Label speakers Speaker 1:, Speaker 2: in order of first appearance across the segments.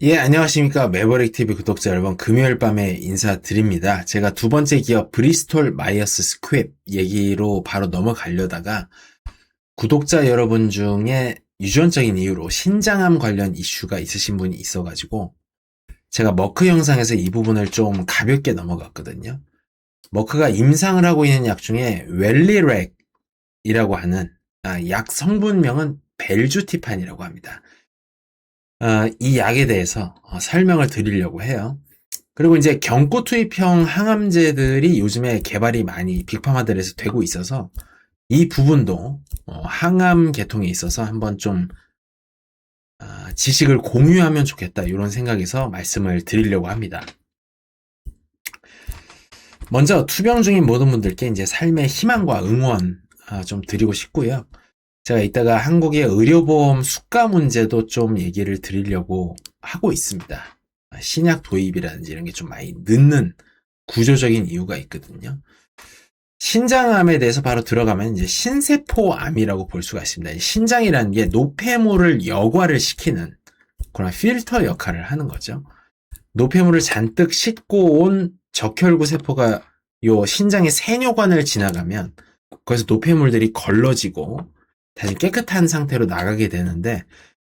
Speaker 1: 예, 안녕하십니까. 매버릭 TV 구독자 여러분, 금요일 밤에 인사드립니다. 제가 두 번째 기업 브리스톨 마이어스 스퀘입 얘기로 바로 넘어가려다가 구독자 여러분 중에 유전적인 이유로 신장암 관련 이슈가 있으신 분이 있어가지고 제가 머크 영상에서 이 부분을 좀 가볍게 넘어갔거든요. 머크가 임상을 하고 있는 약 중에 웰리렉이라고 하는 약 성분명은 벨주티판이라고 합니다. 이 약에 대해서 설명을 드리려고 해요. 그리고 이제 경구 투입형 항암제들이 요즘에 개발이 많이 빅파마들에서 되고 있어서 이 부분도 항암 계통에 있어서 한번 좀 지식을 공유하면 좋겠다 이런 생각에서 말씀을 드리려고 합니다. 먼저 투병 중인 모든 분들께 이제 삶의 희망과 응원 좀 드리고 싶고요. 제가 이따가 한국의 의료보험 수가 문제도 좀 얘기를 드리려고 하고 있습니다. 신약 도입이라든지 이런 게 좀 많이 늦는 구조적인 이유가 있거든요. 신장암에 대해서 바로 들어가면 이제 신세포암이라고 볼 수가 있습니다. 신장이라는 게 노폐물을 여과를 시키는 그런 필터 역할을 하는 거죠. 노폐물을 잔뜩 싣고 온 적혈구 세포가 요 신장의 세뇨관을 지나가면 거기서 노폐물들이 걸러지고 다시 깨끗한 상태로 나가게 되는데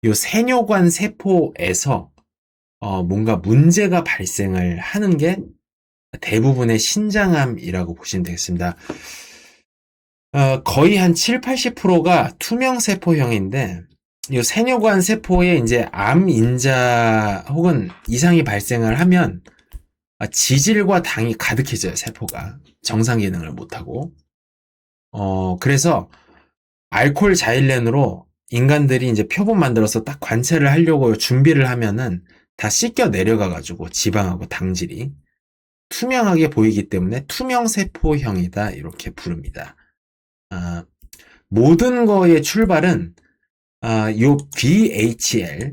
Speaker 1: 요 세뇨관 세포에서 뭔가 문제가 발생을 하는 게 대부분의 신장암이라고 보시면 되겠습니다. 거의 한 7, 80%가 투명 세포형인데 이 세뇨관 세포에 이제 암 인자 혹은 이상이 발생을 하면 지질과 당이 가득해져요, 세포가. 정상 기능을 못하고. 그래서 알코올 자일렌으로 인간들이 이제 표본 만들어서 딱 관찰을 하려고 준비를 하면은 다 씻겨 내려가가지고 지방하고 당질이 투명하게 보이기 때문에 투명세포형이다 이렇게 부릅니다. 아, 모든 거의 출발은 요 BHL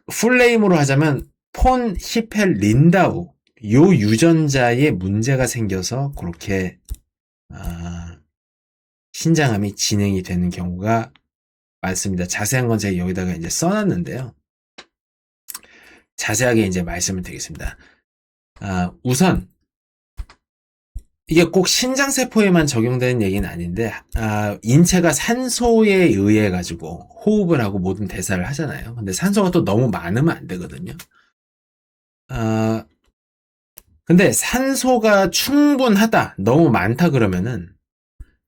Speaker 1: 풀네임으로 하자면 폰 히펠 린다우 요 유전자에 문제가 생겨서 그렇게 신장암이 진행이 되는 경우가 많습니다. 자세한 건 제가 여기다가 이제 써놨는데요. 자세하게 이제 말씀을 드리겠습니다. 우선 이게 꼭 신장세포에만 적용되는 얘기는 아닌데 인체가 산소에 의해 가지고 호흡을 하고 모든 대사를 하잖아요. 근데 산소가 또 너무 많으면 안 되거든요. 근데 산소가 충분하다, 너무 많다 그러면은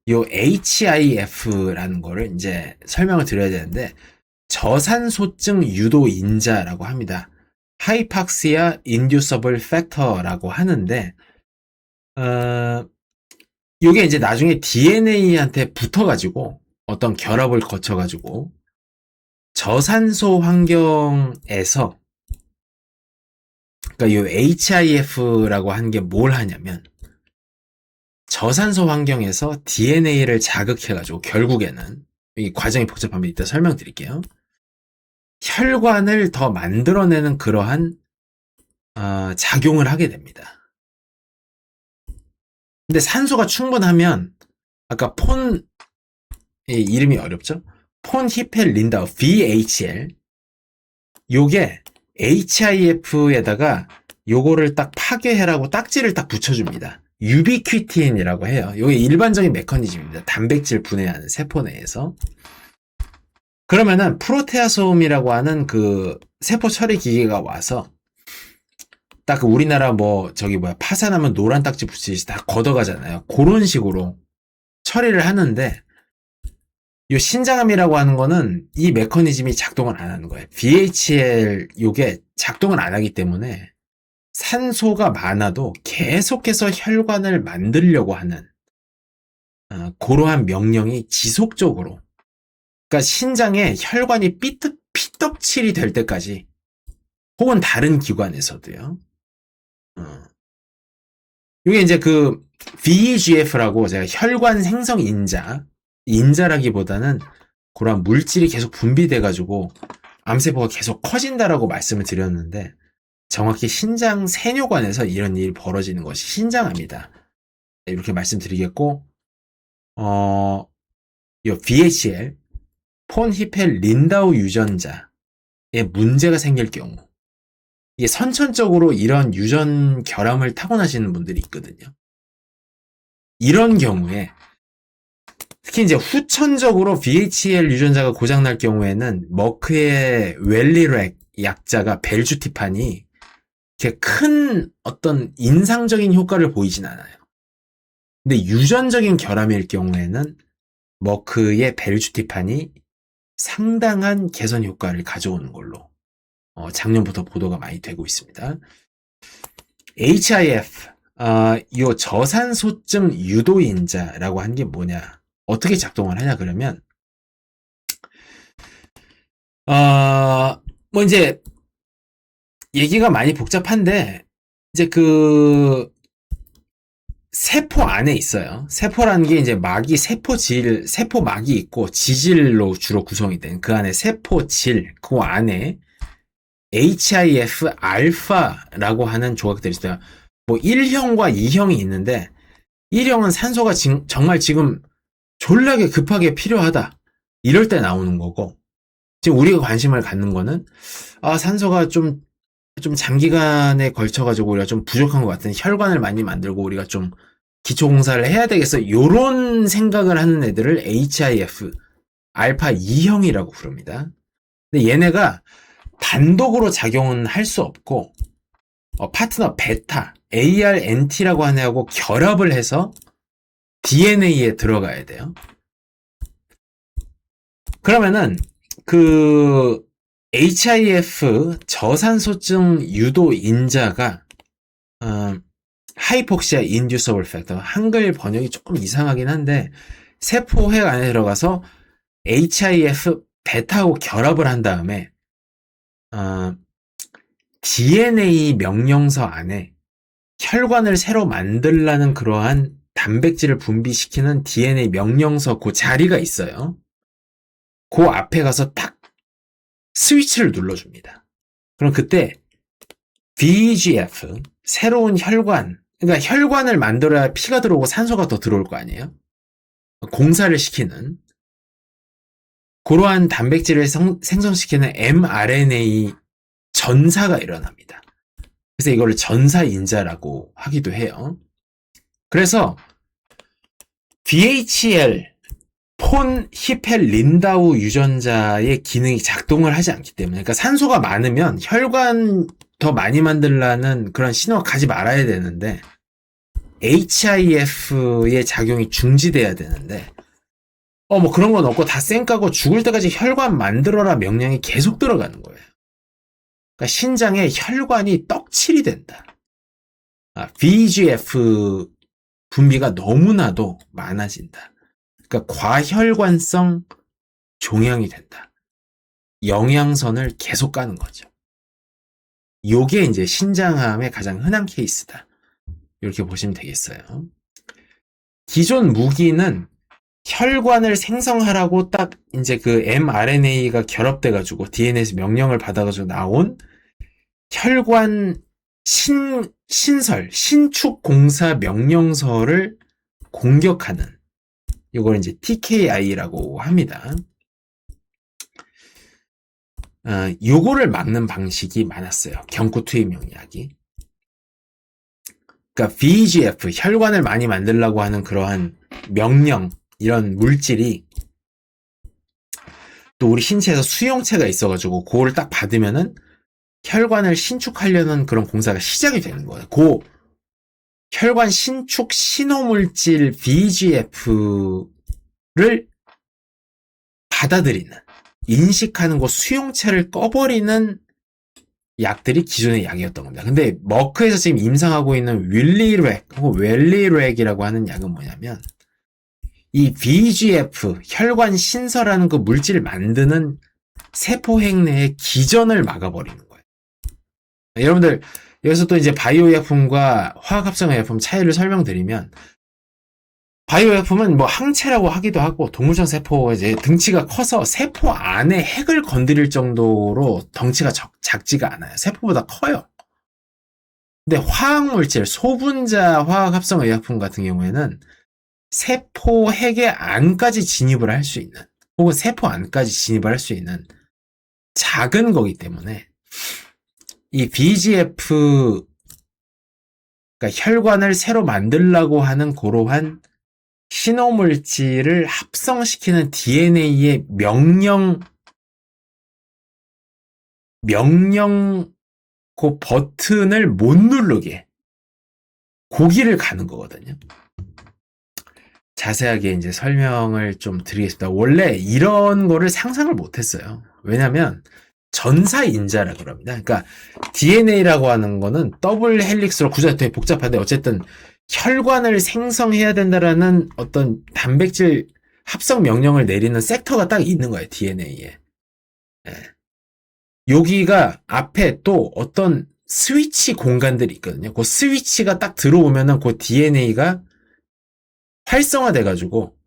Speaker 1: 요 HIF라는 거를 이제 설명을 드려야 되는데 저산소증 유도 인자라고 합니다. 하이팍시아 인듀서블 팩터라고 하는데 이게 이제 나중에 DNA한테 붙어가지고 어떤 결합을 거쳐가지고 저산소 환경에서 그러니까 이 HIF라고 하는 게 뭘 하냐면 저산소 환경에서 DNA를 자극해가지고 결국에는 이 과정이 복잡합니다. 이따 설명드릴게요. 혈관을 더 만들어내는 그러한 작용을 하게 됩니다. 근데 산소가 충분하면 아까 폰 이름이 어렵죠? 폰 히펠 린다우 VHL 요게 HIF에다가 요거를 딱 파괴해라고 딱지를 딱 붙여줍니다. 유비퀴틴이라고 해요. 요게 일반적인 메커니즘입니다. 단백질 분해하는 세포 내에서. 그러면은 프로테아솜이라고 하는 그 세포 처리 기계가 와서 딱 그 우리나라 뭐 저기 뭐야 파산하면 노란 딱지 붙이듯이 다 걷어가잖아요. 그런 식으로 처리를 하는데 이 신장암이라고 하는 거는 이 메커니즘이 작동을 안 하는 거예요. VHL 요게 작동을 안 하기 때문에 산소가 많아도 계속해서 혈관을 만들려고 하는 그러한 명령이 지속적으로 그러니까 신장에 혈관이 피떡칠이 될 때까지 혹은 다른 기관에서도요. 이게 이제 그 VEGF라고 제가 혈관 생성 인자라기보다는 그런 물질이 계속 분비돼가지고 암세포가 계속 커진다라고 말씀을 드렸는데 정확히 신장 세뇨관에서 이런 일이 벌어지는 것이 신장암이다. 이렇게 말씀드리겠고, 이 VHL 폰 히펠 린다우 유전자 문제가 생길 경우, 이게 선천적으로 이런 유전 결함을 타고나시는 분들이 있거든요. 이런 경우에 특히 이제 후천적으로 VHL 유전자가 고장날 경우에는 머크의 웰리렉 약자가 벨주티판이 이렇게 큰 어떤 인상적인 효과를 보이진 않아요. 근데 유전적인 결함일 경우에는 머크의 벨주티판이 상당한 개선 효과를 가져오는 걸로 작년부터 보도가 많이 되고 있습니다. HIF, 요 저산소증 유도인자라고 한 게 뭐냐? 어떻게 작동을 하냐 그러면 뭐 이제 얘기가 많이 복잡한데 이제 그 세포 안에 있어요. 세포라는 게 이제 막이 세포막이 있고 지질로 주로 구성이 된 그 안에 세포질, 그 안에 HIF 알파라고 하는 조각들이 있어요. 뭐 1형과 2형이 있는데 1형은 산소가 정말 지금 졸라게 급하게 필요하다. 이럴 때 나오는 거고, 지금 우리가 관심을 갖는 거는 산소가 좀 장기간에 걸쳐가지고 우리가 좀 부족한 것 같은 혈관을 많이 만들고 우리가 좀 기초공사를 해야 되겠어. 요런 생각을 하는 애들을 HIF 알파 2형이라고 부릅니다. 근데 얘네가 단독으로 작용은 할 수 없고 파트너 베타 ARNT라고 하는 애하고 결합을 해서 DNA에 들어가야 돼요. 그러면은 그 HIF 저산소증 유도 인자가 하이폭시아 인듀서블 팩터, 한글 번역이 조금 이상하긴 한데 세포핵 안에 들어가서 HIF 베타하고 결합을 한 다음에 DNA 명령서 안에 혈관을 새로 만들라는 그러한 단백질을 분비시키는 DNA 명령서 그 자리가 있어요. 그 앞에 가서 딱 스위치를 눌러줍니다. 그럼 그때 VEGF, 새로운 혈관, 그러니까 혈관을 만들어야 피가 들어오고 산소가 더 들어올 거 아니에요? 공사를 시키는 그러한 단백질을 생성시키는 mRNA 전사가 일어납니다. 그래서 이거를 전사인자라고 하기도 해요. 그래서 DHL 폰 히펠 린다우 유전자의 기능이 작동을 하지 않기 때문에, 그러니까 산소가 많으면 혈관 더 많이 만들라는 그런 신호가 가지 말아야 되는데 HIF의 작용이 중지돼야 되는데 뭐 그런 건 없고 다 쌩까고 죽을 때까지 혈관 만들어라 명령이 계속 들어가는 거예요. 그러니까 신장에 혈관이 떡칠이 된다. VEGF 분비가 너무나도 많아진다. 그러니까 과혈관성 종양이 된다. 영양선을 계속 까는 거죠. 요게 이제 신장암의 가장 흔한 케이스다. 이렇게 보시면 되겠어요. 기존 무기는 혈관을 생성하라고 딱 이제 그 mRNA가 결합돼가지고 DNA에서 명령을 받아가지고 나온 혈관 신축 공사 명령서를 공격하는 이걸 이제 TKI라고 합니다. 요거를 막는 방식이 많았어요. 경구 투입용 약이. 그러니까 VEGF, 혈관을 많이 만들려고 하는 그러한 명령, 이런 물질이 또 우리 신체에서 수용체가 있어가지고 그거를 딱 받으면은 혈관을 신축하려는 그런 공사가 시작이 되는 거예요. 그 혈관 신축 신호물질 VEGF를 받아들이는, 인식하는 그 수용체를 꺼버리는 약들이 기존의 약이었던 겁니다. 근데 머크에서 지금 임상하고 있는 윌리렉 혹은 웰리렉이라고 하는 약은 뭐냐면 이 VEGF, 혈관 신설하는 그 물질을 만드는 세포핵 내의 기전을 막아버리는 거예요. 여러분들 여기서 또 이제 바이오의약품과 화학합성의약품 차이를 설명드리면, 바이오의약품은 뭐 항체라고 하기도 하고 동물성 세포가 이제 등치가 커서 세포 안에 핵을 건드릴 정도로 덩치가 작지가 않아요. 세포보다 커요. 근데 화학물질, 소분자 화학합성의약품 같은 경우에는 세포 핵의 안까지 진입을 할 수 있는, 혹은 세포 안까지 진입을 할 수 있는 작은 거기 때문에 이 VEGF, 그러니까 혈관을 새로 만들려고 하는 그러한 신호물질을 합성시키는 DNA의 명령 그 버튼을 못 누르게 고기를 가는 거거든요. 자세하게 이제 설명을 좀 드리겠습니다. 원래 이런 거를 상상을 못 했어요. 왜냐면 전사인자라 그럽니다. 그러니까 DNA라고 하는 거는 더블 헬릭스로 구조가 되게 복잡한데 어쨌든 혈관을 생성해야 된다라는 어떤 단백질 합성 명령을 내리는 섹터가 딱 있는 거예요. DNA에. 예. 여기가 앞에 또 어떤 스위치 공간들이 있거든요. 그 스위치가 딱 들어오면은 그 DNA가 활성화돼가지고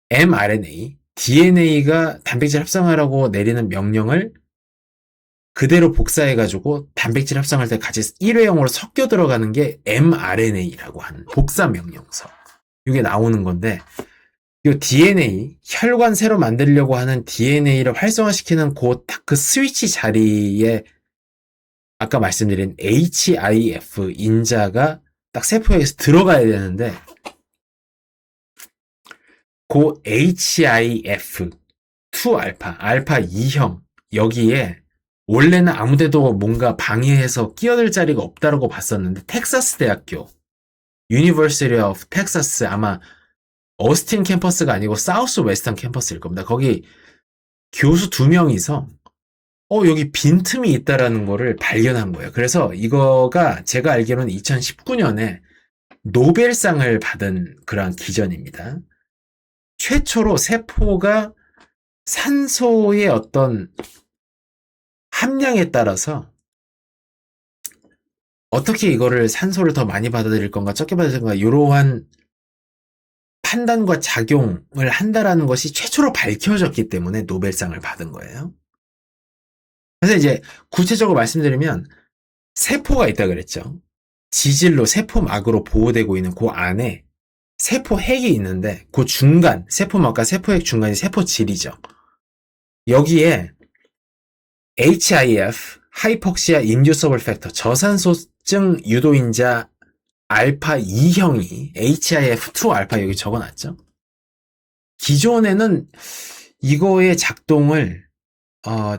Speaker 1: mRNA, DNA가 단백질 합성하라고 내리는 명령을 그대로 복사해가지고 단백질 합성할 때 같이 일회용으로 섞여 들어가는 게 mRNA라고 하는 복사 명령서. 이게 나오는 건데, 이 DNA, 혈관 새로 만들려고 하는 DNA를 활성화시키는 그 스위치 자리에 아까 말씀드린 HIF 인자가 딱 세포에서 들어가야 되는데, 그 HIF 2알파, 알파 2형 여기에 원래는 아무데도 뭔가 방해해서 끼어들 자리가 없다라고 봤었는데 텍사스 대학교 University of Texas 아마 어스틴 캠퍼스가 아니고 사우스 웨스턴 캠퍼스일 겁니다. 거기 교수 2명이서 여기 빈틈이 있다라는 거를 발견한 거예요. 그래서 이거가 제가 알기로는 2019년에 노벨상을 받은 그러한 기전입니다. 최초로 세포가 산소의 어떤 함량에 따라서 어떻게 이거를 산소를 더 많이 받아들일 건가 적게 받아들일 건가 이러한 판단과 작용을 한다라는 것이 최초로 밝혀졌기 때문에 노벨상을 받은 거예요. 그래서 이제 구체적으로 말씀드리면 세포가 있다 그랬죠. 지질로 세포막으로 보호되고 있는 그 안에 세포핵이 있는데 그 중간, 세포막과 세포핵 중간이 세포질이죠. 여기에 HIF, 하이폭시아 인듀서블 팩터, 저산소증 유도인자 알파 2형이 HIF2 알파 여기 적어놨죠. 기존에는 이거의 작동을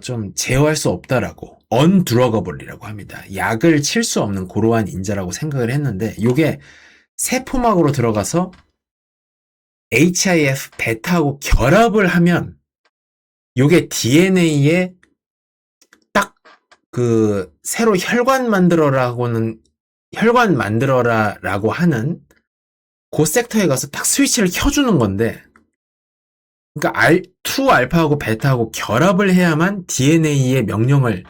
Speaker 1: 좀 제어할 수 없다라고 언드러거블이라고 합니다. 약을 칠 수 없는 그러한 인자라고 생각을 했는데 이게 세포막으로 들어가서 HIF 베타하고 결합을 하면 이게 DNA에 딱 새로 혈관 만들어라라고 하는 그 섹터에 가서 딱 스위치를 켜주는 건데, 그러니까 2알파하고 베타하고 결합을 해야만 DNA의 명령을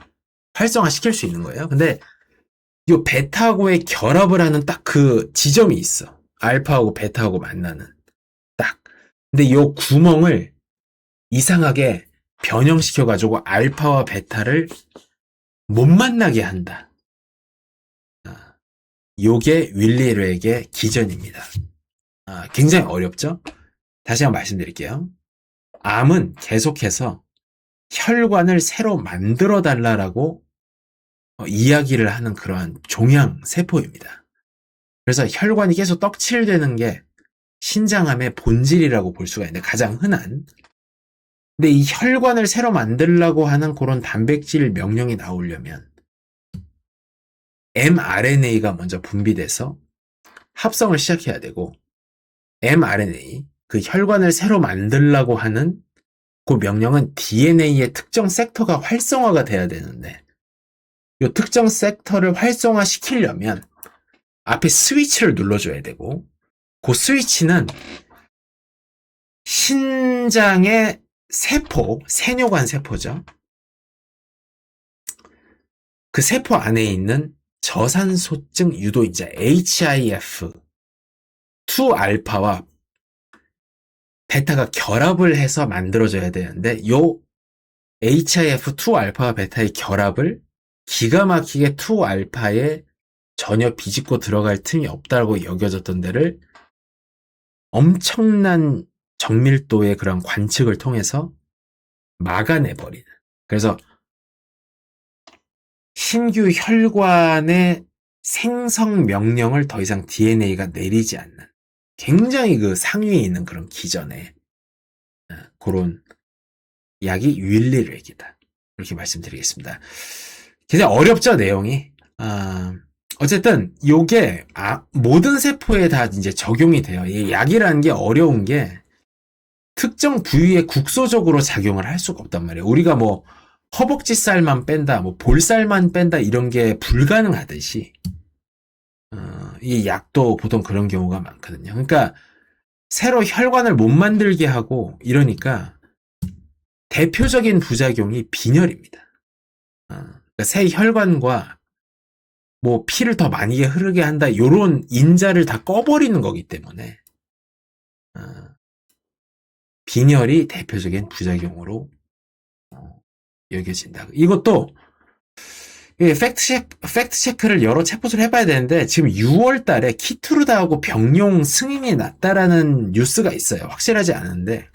Speaker 1: 활성화시킬 수 있는 거예요. 근데 이 베타하고의 결합을 하는 딱 그 지점이 있어. 알파하고 베타하고 만나는 딱. 근데 이 구멍을 이상하게 변형시켜가지고 알파와 베타를 못 만나게 한다. 요게 윌리르에게 기전입니다. 굉장히 어렵죠? 다시 한번 말씀드릴게요. 암은 계속해서 혈관을 새로 만들어 달라라고 이야기를 하는 그러한 종양 세포입니다. 그래서 혈관이 계속 떡칠되는 게 신장암의 본질이라고 볼 수가 있는데 가장 흔한. 근데 이 혈관을 새로 만들려고 하는 그런 단백질 명령이 나오려면 mRNA가 먼저 분비돼서 합성을 시작해야 되고 mRNA, 그 혈관을 새로 만들려고 하는 그 명령은 DNA의 특정 섹터가 활성화가 돼야 되는데 이 특정 섹터를 활성화시키려면 앞에 스위치를 눌러줘야 되고 그 스위치는 신장의 세포, 세뇨관 세포죠. 그 세포 안에 있는 저산소증 유도인자 HIF 2알파와 베타가 결합을 해서 만들어져야 되는데 요 HIF 2알파와 베타의 결합을 기가 막히게 2알파에 전혀 비집고 들어갈 틈이 없다고 여겨졌던 데를 엄청난 정밀도의 그런 관측을 통해서 막아내버리는. 그래서 신규 혈관의 생성 명령을 더 이상 DNA가 내리지 않는 굉장히 그 상위에 있는 그런 기전에 그런 약이 윌리렉이다. 이렇게 말씀드리겠습니다. 굉장히 어렵죠, 내용이. 어쨌든 요게 모든 세포에 다 이제 적용이 돼요. 이 약이라는 게 어려운 게 특정 부위에 국소적으로 작용을 할 수가 없단 말이에요. 우리가 뭐 허벅지 살만 뺀다, 뭐 볼살만 뺀다 이런 게 불가능하듯이 이 약도 보통 그런 경우가 많거든요. 그러니까 새로 혈관을 못 만들게 하고 이러니까 대표적인 부작용이 빈혈입니다. 그러니까 새 혈관과 뭐 피를 더 많이 흐르게 한다 요런 인자를 다 꺼버리는 거기 때문에 빈혈이 대표적인 부작용으로 여겨진다. 이것도 팩트 체크를 여러 체포를 해봐야 되는데 지금 6월 달에 키트루다하고 병용 승인이 났다라는 뉴스가 있어요. 확실하지 않은데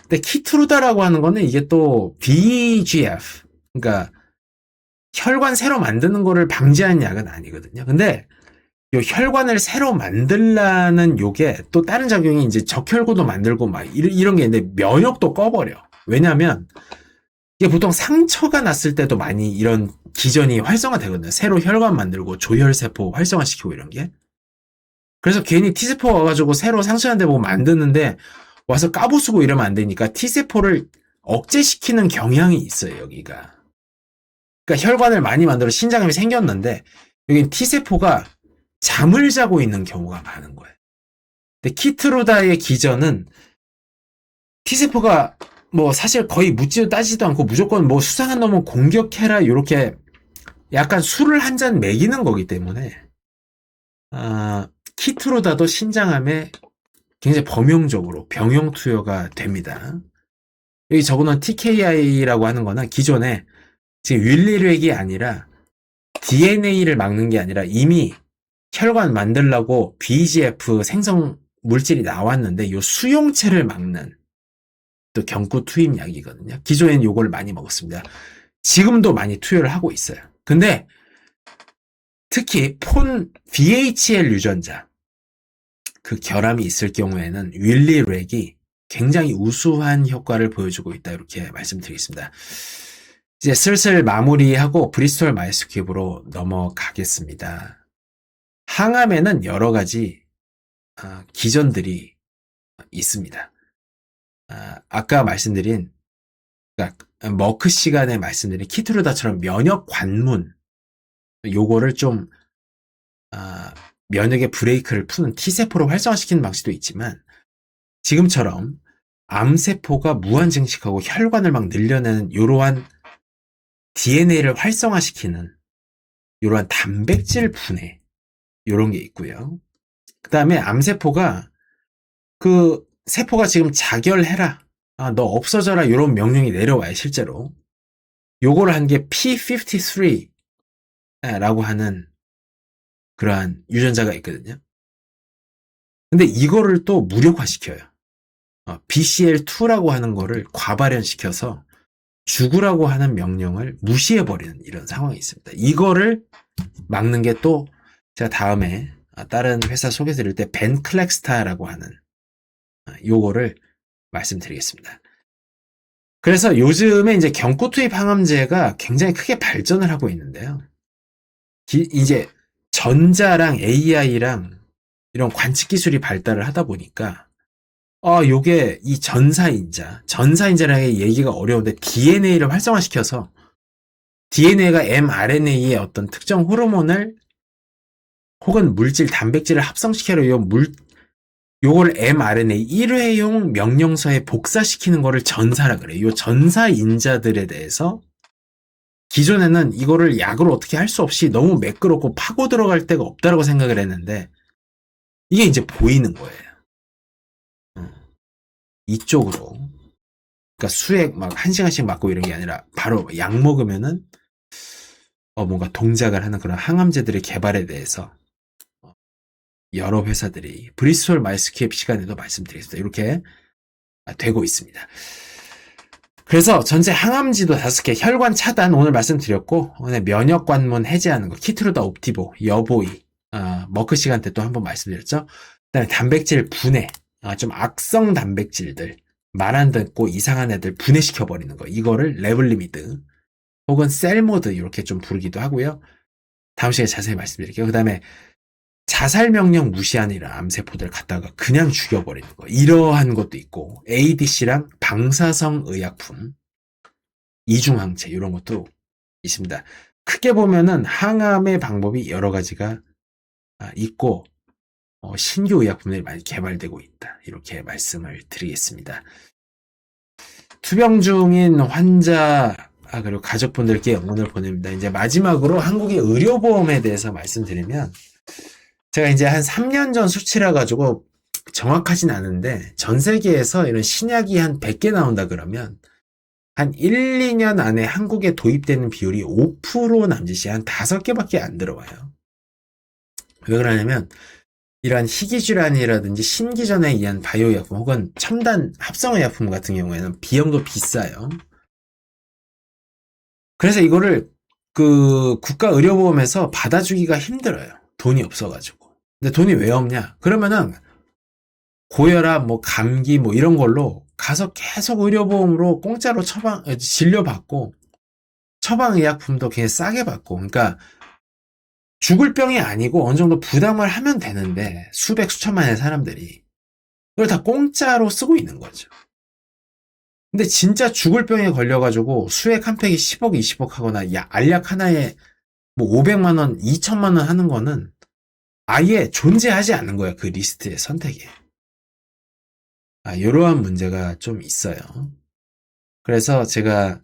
Speaker 1: 근데 키트루다라고 하는 거는 이게 또 VEGF 그러니까 혈관 새로 만드는 거를 방지하는 약은 아니거든요. 근데 요 혈관을 새로 만들라는 요게 또 다른 작용이 이제 적혈구도 만들고 막 이런 게 있는데 면역도 꺼버려. 왜냐면 이게 보통 상처가 났을 때도 많이 이런 기전이 활성화되거든요. 새로 혈관 만들고 조혈세포 활성화시키고 이런 게. 그래서 괜히 T세포 와가지고 새로 상처난 데 보고 만드는데 와서 까부수고 이러면 안 되니까 T세포를 억제시키는 경향이 있어요, 여기가. 그러니까 혈관을 많이 만들어 신장염이 생겼는데 여기 T세포가 잠을 자고 있는 경우가 많은 거예요. 근데 키트루다의 기전은 T세포가 뭐 사실 거의 묻지도 따지도 않고 무조건 뭐 수상한 놈은 공격해라 요렇게 약간 술을 한 잔 먹이는 거기 때문에 키트루다도 신장암에 굉장히 범용적으로 병용 투여가 됩니다. 여기 적어놓은 TKI라고 하는 거는 기존에 지금 윌리렉이 아니라 DNA를 막는 게 아니라 이미 혈관 만들려고 BGF 생성 물질이 나왔는데 요 수용체를 막는 또 경구 투입 약이거든요. 기존엔 요걸 많이 먹었습니다. 지금도 많이 투여를 하고 있어요. 근데 특히 폰 VHL 유전자 그 결함이 있을 경우에는 윌리렉이 굉장히 우수한 효과를 보여주고 있다 이렇게 말씀드리겠습니다. 이제 슬슬 마무리하고 브리스톨 마이스큐브로 넘어가겠습니다. 항암에는 여러 가지 기전들이 있습니다. 아까 말씀드린 그러니까 머크 시간에 말씀드린 키트루다처럼 면역 관문 요거를 좀 면역의 브레이크를 푸는 T세포로 활성화시키는 방식도 있지만 지금처럼 암세포가 무한 증식하고 혈관을 막 늘려내는 이러한 DNA를 활성화시키는 이러한 단백질 분해 이런 게 있고요. 그 다음에 암세포가 그 세포가 지금 자결해라 너 없어져라 이런 명령이 내려와요. 실제로 요거를 한 게 P53 라고 하는 그러한 유전자가 있거든요. 근데 이거를 또 무력화시켜요. BCL2라고 하는 거를 과발현시켜서 죽으라고 하는 명령을 무시해버리는 이런 상황이 있습니다. 이거를 막는 게 또 제가 다음에 다른 회사 소개드릴 때 벤클렉스타라고 하는 요거를 말씀드리겠습니다. 그래서 요즘에 이제 경구 투입 항암제가 굉장히 크게 발전을 하고 있는데요. 이제 전자랑 AI랑 이런 관측 기술이 발달을 하다 보니까 요게 이 전사인자라는 얘기가 어려운데 DNA를 활성화시켜서 DNA가 mRNA의 어떤 특정 호르몬을 혹은 물질, 단백질을 합성시켜서 요걸 mRNA 1회용 명령서에 복사시키는 거를 전사라 그래요. 요 전사인자들에 대해서 기존에는 이거를 약으로 어떻게 할 수 없이 너무 매끄럽고 파고 들어갈 데가 없다라고 생각을 했는데 이게 이제 보이는 거예요. 이쪽으로. 그러니까 수액 막 1시간씩 맞고 이런 게 아니라 바로 약 먹으면은 뭔가 동작을 하는 그런 항암제들의 개발에 대해서 여러 회사들이 브리스톨 마이스큐브 시간에도 말씀드리겠습니다. 이렇게 되고 있습니다. 그래서 전체 항암지도 5개, 혈관 차단 오늘 말씀드렸고, 오늘 면역 관문 해제하는 거, 키트루다 옵티보, 여보이, 머크 시간 때 또 한번 말씀드렸죠. 그다음에 단백질 분해, 좀 악성 단백질들, 말 안 듣고 이상한 애들 분해시켜버리는 거, 이거를 레블리미드, 혹은 셀모드 이렇게 좀 부르기도 하고요. 다음 시간에 자세히 말씀드릴게요. 그 다음에 자살 명령 무시하는 암세포들 갖다가 그냥 죽여버리는 거. 이러한 것도 있고, ADC랑 방사성 의약품, 이중항체 이런 것도 있습니다. 크게 보면은 항암의 방법이 여러 가지가 있고, 신규 의약품들이 많이 개발되고 있다. 이렇게 말씀을 드리겠습니다. 투병 중인 환자, 그리고 가족분들께 응원을 보냅니다. 이제 마지막으로 한국의 의료보험에 대해서 말씀드리면, 제가 이제 한 3년 전 수치라 가지고 정확하진 않은데, 전 세계에서 이런 신약이 한 100개 나온다 그러면, 한 1, 2년 안에 한국에 도입되는 비율이 5% 남짓이 한 5개밖에 안 들어와요. 왜 그러냐면, 이러한 희귀질환이라든지 신기전에 의한 바이오의약품 혹은 첨단 합성의약품 같은 경우에는 비용도 비싸요. 그래서 이거를 국가의료보험에서 받아주기가 힘들어요. 돈이 없어가지고. 근데 돈이 왜 없냐? 그러면은 고혈압, 감기 이런 걸로 가서 계속 의료보험으로 공짜로 진료받고 처방의약품도 그냥 싸게 받고, 그러니까 죽을 병이 아니고 어느 정도 부담을 하면 되는데 수백 수천만의 사람들이 그걸 다 공짜로 쓰고 있는 거죠. 근데 진짜 죽을 병에 걸려가지고 수액 한 팩이 10억, 20억 하거나 알약 하나에 500만 원, 2천만 원 하는 거는 아예 존재하지 않는 거야. 그 리스트의 선택에. 이러한 문제가 좀 있어요. 그래서 제가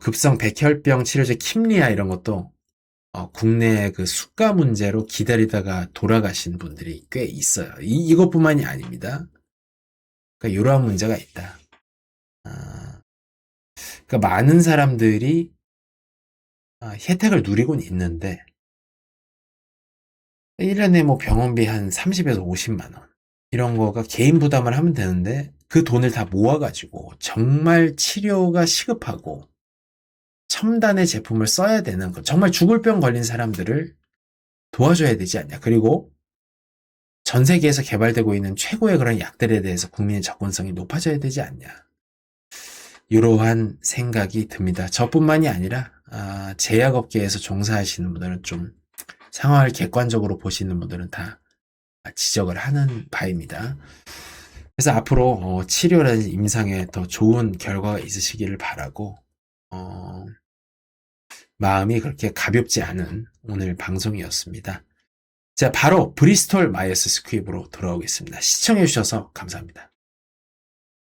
Speaker 1: 급성 백혈병 치료제 킴리아 이런 것도 국내 그 수가 문제로 기다리다가 돌아가신 분들이 꽤 있어요. 이것뿐만이 아닙니다. 그러니까 이러한 문제가 있다. 그러니까 많은 사람들이 혜택을 누리곤 있는데 1년에 병원비 한 30에서 50만 원 이런 거가 개인 부담을 하면 되는데 그 돈을 다 모아가지고 정말 치료가 시급하고 첨단의 제품을 써야 되는 거, 정말 죽을 병 걸린 사람들을 도와줘야 되지 않냐. 그리고 전 세계에서 개발되고 있는 최고의 그런 약들에 대해서 국민의 접근성이 높아져야 되지 않냐. 이러한 생각이 듭니다. 저뿐만이 아니라 제약업계에서 종사하시는 분들은 좀 상황을 객관적으로 보시는 분들은 다 지적을 하는 바입니다. 그래서 앞으로 치료라든지 임상에 더 좋은 결과가 있으시기를 바라고 마음이 그렇게 가볍지 않은 오늘 방송이었습니다. 자, 바로 브리스톨 마이어스 스퀴브로 돌아오겠습니다. 시청해주셔서 감사합니다.